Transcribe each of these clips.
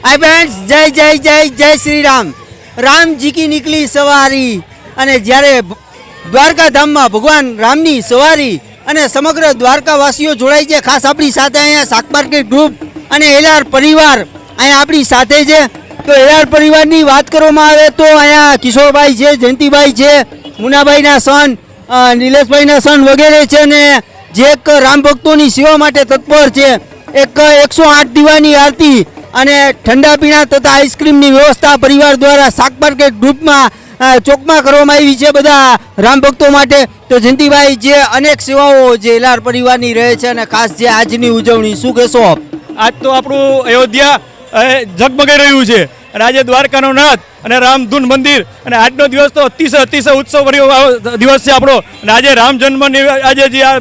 Hi friends, जय जय जय जय श्री राम। राम जी की निकली सवारी અને જ્યારે દ્વારકા ધામમાં ભગવાન રામની સવારી અને સમગ્ર દ્વારકાવાસીઓ જોડાય છે। ખાસ આપણી સાથે અહીંયા શાક માર્કેટ ગ્રુપ અને એલઆર પરિવાર અહીંયા આપણી સાથે છે। તો એલઆર પરિવારની વાત કરવામાં આવે તો અહીંયા કિશોરભાઈ છે, જયંતિભાઈ છે, મુનાભાઈના સન, નિલેશભાઈના સન વગેરે છે અને જે એક રામ ભક્તોની સેવા માટે તત્પર છે। એક 108 દીવાની આરતી અને ઠંડા પીણા તથા આઈસ્ક્રીમની વ્યવસ્થા પરિવાર દ્વારા શાક માર્કેટ ગ્રુપમાં ચોકમાં કરવામાં આવી છે બધા રામ ભક્તો માટે। તો જયંતિભાઈ, જે અનેક સેવાઓ જે એલઆર પરિવારની રહે છે અને ખાસ જે આજની ઉજવણી, શું કહેશો આપ? આજ તો આપણું અયોધ્યા ઝગમગાઈ રહ્યું છે અને આજે દ્વારકાનો નાથ અને રામધૂન મંદિર અને આજનો દિવસ તો અતિશય ઉત્સવ ભર્યો દિવસ છે આપણો। અને આજે રામ જન્મની આજે જે આ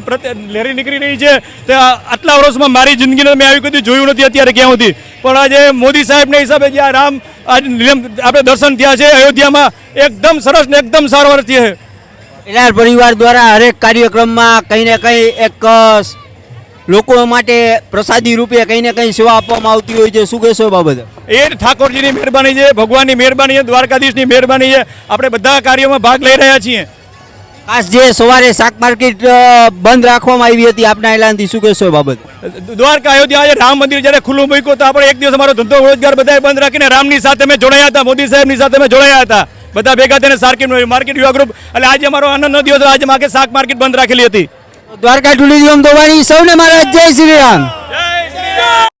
લહેરી નીકળી રહી છે તે આટલા વર્ષમાં મારી જિંદગીને મેં આવી કદી જોયું નથી અત્યારે ક્યાં સુધી, પણ આજે મોદી સાહેબના હિસાબે જે આ રામ આજ આપણે દર્શન થયા છે અયોધ્યામાં, એકદમ સરસ ને એકદમ સારો વર્ષ છે। એલઆર પરિવાર દ્વારા હરેક કાર્યક્રમમાં કંઈ ને કંઈ એક લોકો માટે પ્રસાદી રૂપે કંઈ ને કંઈ સેવા આપવામાં આવતી હોય છે, શું કહેશો બાબત? એ ઠાકોરજીની મહેરબાની છે, ભગવાનની મહેરબાની છે, દ્વારકાધીશની મહેરબાની છે। આપણે બધા કાર્યોમાં ભાગ લઈ રહ્યા છીએ। ખાસ જે સવારે શાક માર્કેટ બંધ રાખવામાં આવી હતી આપના એલાનથી, શું કહેશો બાબત? દ્વારકા અયોધ્યા આજે રામ મંદિર જ્યારે ખુલ્લું મૂક્યું તો આપણે એક દિવસ અમારો ધંધો રોજગાર બધાએ બંધ રાખીને રામની સાથે અમે જોડાયા હતા, મોદી સાહેબની સાથે અમે જોડાયા હતા, બધા ભેગા થઈને માર્કેટ યુવા ગ્રુપ। એટલે આજે અમારો આનંદનો દિવસ, આજે માકે શાક માર્કેટ બંધ રાખેલી હતી। દ્વારકા ટુરિઝમ દોવાની સૌને મારા જય શ્રી રામ।